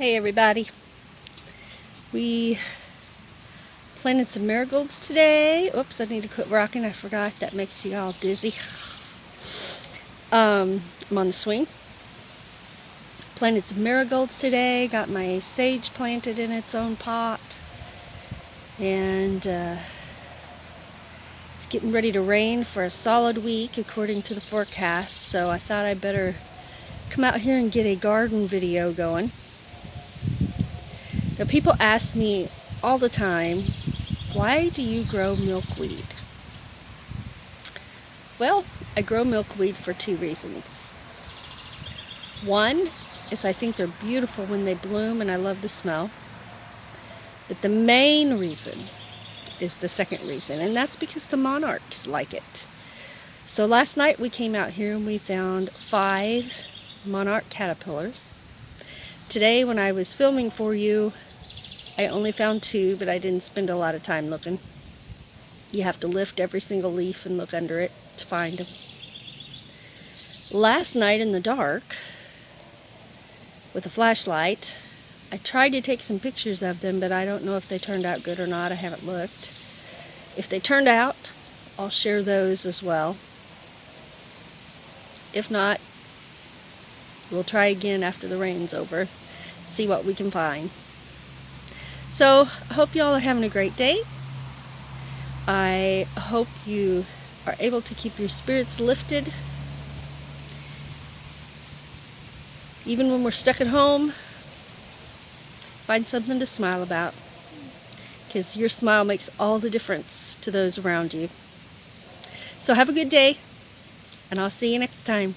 Hey everybody, we planted some marigolds today. Oops, I need to quit rocking, I forgot, that makes you all dizzy. I'm on the swing. Planted some marigolds today, got my sage planted in its own pot, and it's getting ready to rain for a solid week according to the forecast, so I thought I'd better come out here and get a garden video going. Now, people ask me all the time, why do you grow milkweed? Well, I grow milkweed for two reasons. One is I think they're beautiful when they bloom and I love the smell. But the main reason is the second reason, and that's because the monarchs like it. So last night we came out here and we found 5 monarch caterpillars. Today when I was filming for you, I only found 2, but I didn't spend a lot of time looking. You have to lift every single leaf and look under it to find them. Last night in the dark, with a flashlight, I tried to take some pictures of them, but I don't know if they turned out good or not. I haven't looked. If they turned out, I'll share those as well. If not, we'll try again after the rain's over, see what we can find. So, I hope you all are having a great day. I hope you are able to keep your spirits lifted. Even when we're stuck at home, find something to smile about, because your smile makes all the difference to those around you. So have a good day, and I'll see you next time.